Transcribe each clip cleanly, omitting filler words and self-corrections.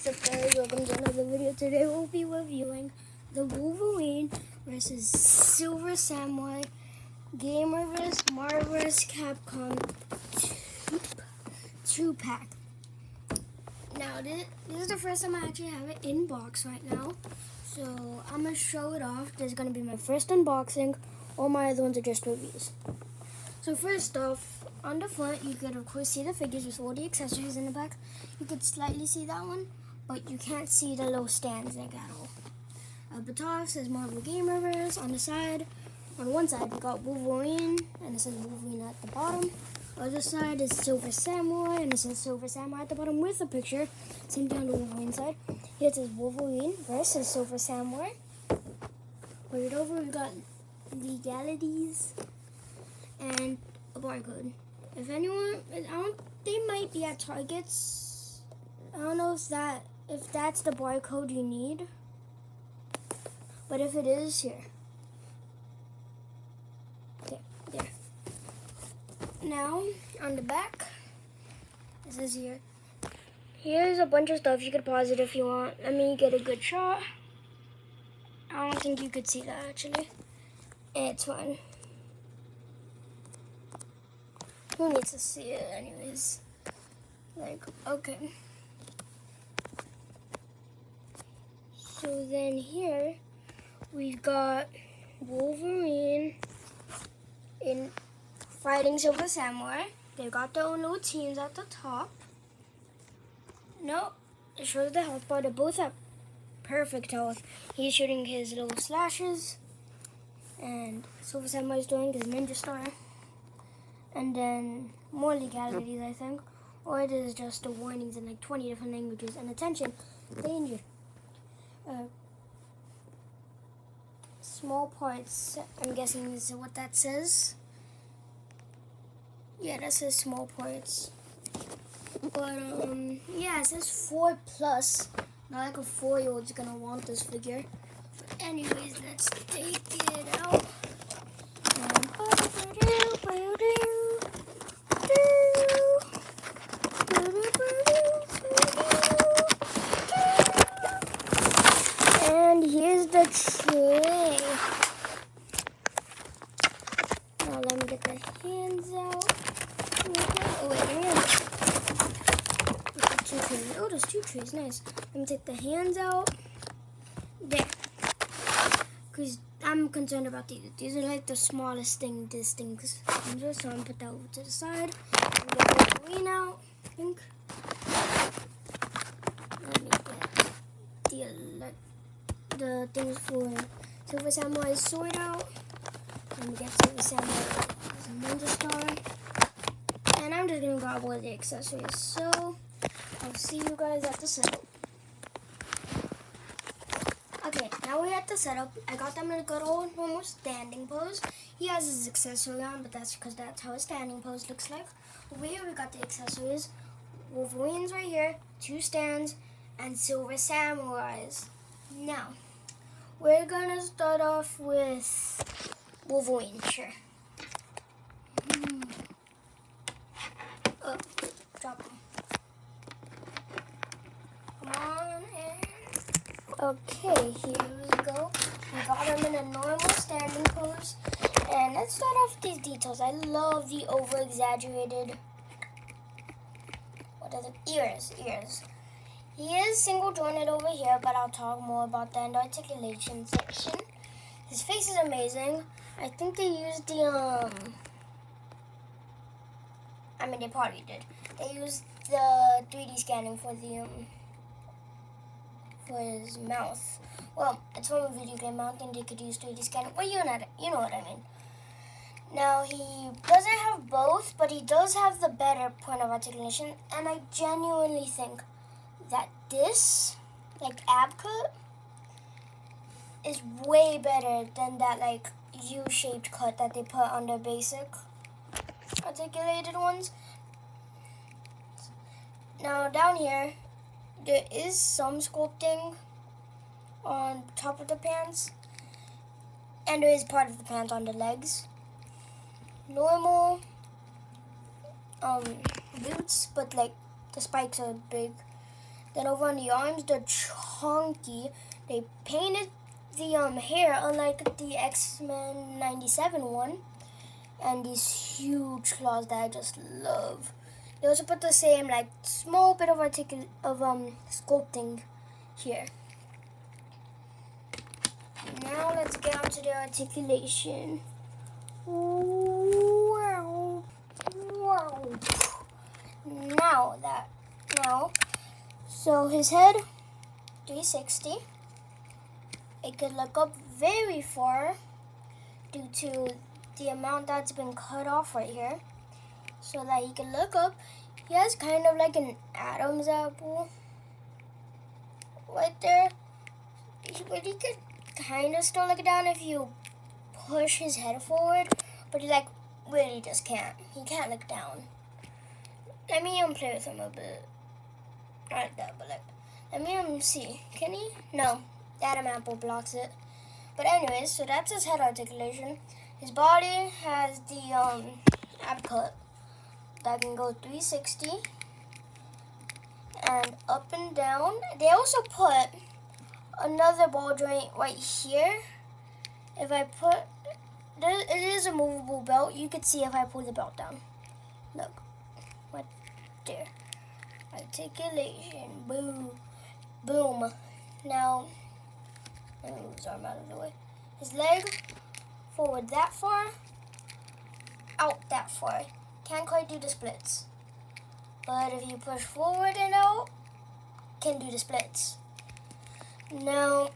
What's up guys, welcome to another video. Today we'll be reviewing the Wolverine versus Silver Samurai Gamer vs. Marvel vs. Capcom 2-pack. Now this is the first time I actually have it in box right now. So I'm going to show it off. This is going to be my first unboxing. All my other ones are just reviews. So first off, on the front, you could of course see the figures with all the accessories in the back. You could slightly see that one, but you can't see the little stands like at all. At the top says Marvel Gamerverse. On the side, on one side you got Wolverine, and it says Wolverine at the bottom. Other side is Silver Samurai, and it says Silver Samurai at the bottom with a picture. Same thing on the Wolverine side. Here it says Wolverine versus Silver Samurai. Put it over, we got legalities and a barcode. If anyone, they might be at Targets. I don't know if that's the barcode you need, but if it is, here. Okay, there. Now on the back, it says here. Here's a bunch of stuff. You could pause it if you want. Let me get a good shot. I don't think you could see that actually. It's fine. Who needs to see it anyways? Like, okay. So then here, we've got Wolverine in fighting Silver Samurai. They've got their own little teams at the top. Nope, it shows the health bar. They both have perfect health. He's shooting his little slashes, and Silver Samurai's doing his ninja star. And then more legalities, I think. Or it is just the warnings in like 20 different languages. And attention, danger. Small parts, I'm guessing is what that says. Yeah, that says small parts. But, yeah, it says 4+. Not like a 4-year-old's gonna want this figure. But anyways, let's take it out. And here's the tray. Now let me get the hands out. Oh wait, two trays. Oh, there's 2 trays. Nice. Let me take the hands out. There. Because I'm concerned about these. These are like the smallest thing this thing comes with, so I'm gonna put that over to the side. I'm gonna get Wolverine out, I think. Let me get the things for Silver Samurai's sword out. Let me get Silver Samurai's ninja star. And I'm just gonna grab all the accessories. So I'll see you guys at the setup. Okay, now we're at the setup. I got them in a good old normal standing pose. He has his accessory on, but that's because that's how a standing pose looks like. Over here we got the accessories. Wolverine's right here, 2 stands, and Silver Samurais. Now, we're gonna start off with Wolverine, sure. Oh, drop him. Come on in. Okay, here we go. We got him in a normal standing pose. And let's start off these details. I love the over-exaggerated, what are the ears? He is single jointed over here, but I'll talk more about that in the articulation section. His face is amazing. I think they used the, they probably did. They used the 3D scanning for the, for his mouth. Well, it's from a video game. I don't think they could use 3D scanning. Well, you know what I mean. Now, he doesn't have both, but he does have the better point of articulation. And I genuinely think that this, like, ab cut is way better than that, like, U-shaped cut that they put on their basic articulated ones. Now, down here, there is some sculpting on top of the pants, and there is part of the pants on the legs. Normal boots, but like the spikes are big. Then over on the arms, they're chunky. They painted the hair unlike the X-Men 97 one. And these huge claws that I just love. They also put the same like small bit of sculpting here. Now let's get onto the articulation. Wow. Now, so his head, 360. It could look up very far due to the amount that's been cut off right here. So that he can look up. He has kind of like an Adam's apple right there. But he could kind of still look down if you push his head forward. But he like really just can't. He can't look down. Let me play with him a bit. Not like that, but like, let me see. Can he? No, the Adam apple blocks it. But anyways, so that's his head articulation. His body has the ab cut that can go 360 and up and down. They also put another ball joint right here. If I put, it is a movable belt. You could see if I pull the belt down. Look, right there. Articulation, boom, boom. Now, let me move his arm out of the way. His leg, forward that far, out that far. Can't quite do the splits. But if you push forward and out, can do the splits. Now,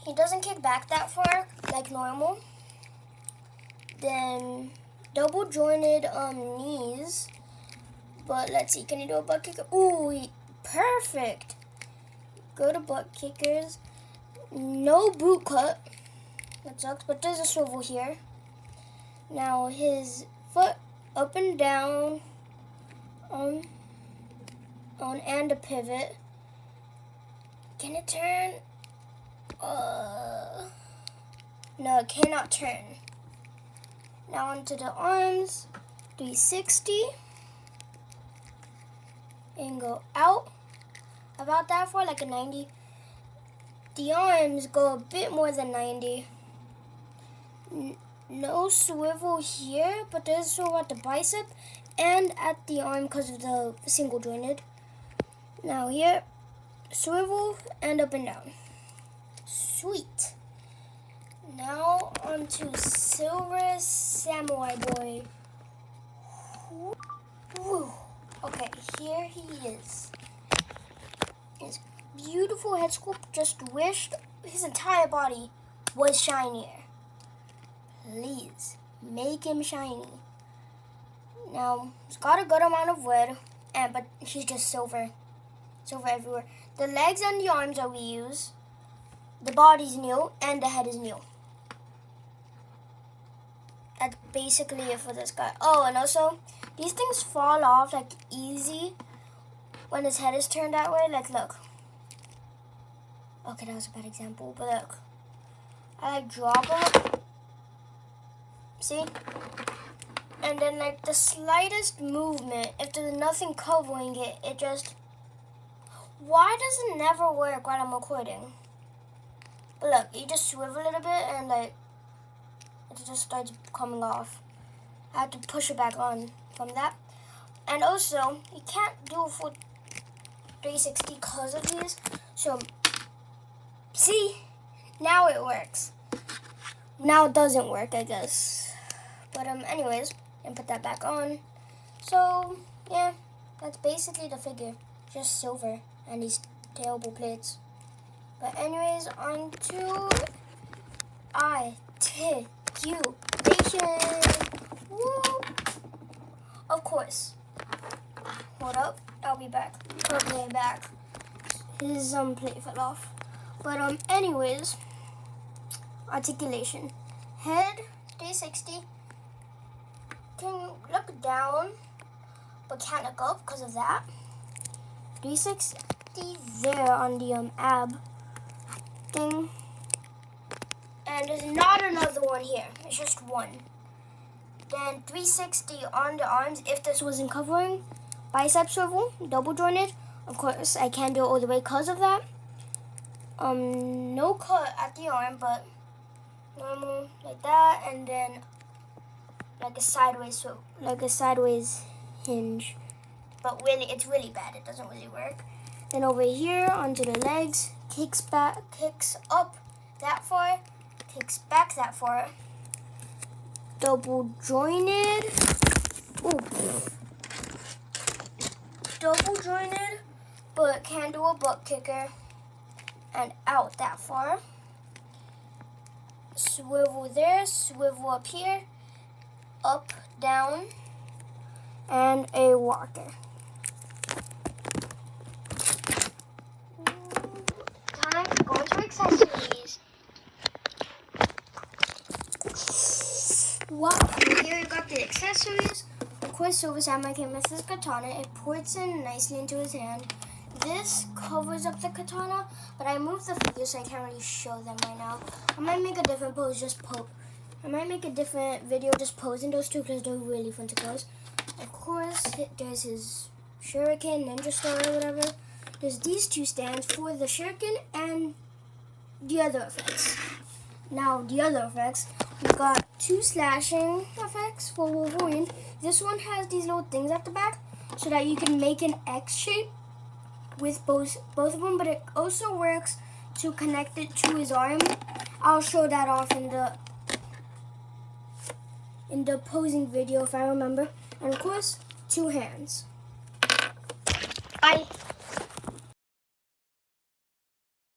he doesn't kick back that far like normal. Then, double jointed knees. But let's see, can he do a butt kicker? Ooh, perfect. Go to butt kickers. No boot cut. That sucks, but there's a swivel here. Now his foot up and down on and a pivot. Can it turn? No, it cannot turn. Now onto the arms, 360. And go out about that far, like a 90. The arms go a bit more than 90. No swivel here, but there's swivel at the bicep and at the arm because of the single jointed. Now here, swivel and up and down. Sweet. Now onto Silver Samurai Boy. Woo. Okay, here he is. His beautiful head sculpt, just wished his entire body was shinier. Please, make him shiny. Now, he's got a good amount of wood, but he's just silver. Silver everywhere. The legs and the arms are reused. The body's new, and the head is new. That's basically it for this guy. Oh, and also, these things fall off like easy when his head is turned that way. Like, look. Okay, that was a bad example, but look. I like drop them. See? And then like the slightest movement, if there's nothing covering it, it just... Why does it never work while I'm recording? But look, you just swivel a little bit and like, it just starts coming off. I have to push it back on from that. And also, you can't do a full 360 because of these. So, see? Now it works. Now it doesn't work, I guess. But anyways, and put that back on. So, yeah, that's basically the figure. Just silver and these terrible plates. But anyways, on to articulation. Woo! Of course. Hold up, I'll be back. Okay, back. His plate fell off. But anyways, articulation. Head 360. Can look down, but can't look up because of that. 360 there on the ab thing. And there's not another one here. It's just one. Then 360 on the arms if this wasn't covering. Bicep swivel, double jointed. Of course, I can't do it all the way because of that. No cut at the arm, but normal like that, and then like a sideways hinge. But really, it's really bad. It doesn't really work. Then over here onto the legs, kicks up that far, kicks back that far. Double jointed. Ooh. Double jointed, but can't do a butt kicker. And out that far. Swivel there, swivel up here, up, down, and a walker. Time to go into accessories. Wow, here you got the accessories. Of course, Silver Samurai came with this katana. It ports in nicely into his hand. This covers up the katana, but I moved the figures so I can't really show them right now. I might make a different pose, I might make a different video just posing those two because they're really fun to pose. Of course, there's his shuriken, ninja star, or whatever. There's these two stands for the shuriken and the other effects. Now, the other effects, we got two slashing effects for Wolverine. This one has these little things at the back so that you can make an X shape with both of them, but it also works to connect it to his arm. I'll show that off in the posing video if I remember. And of course, two hands. Bye.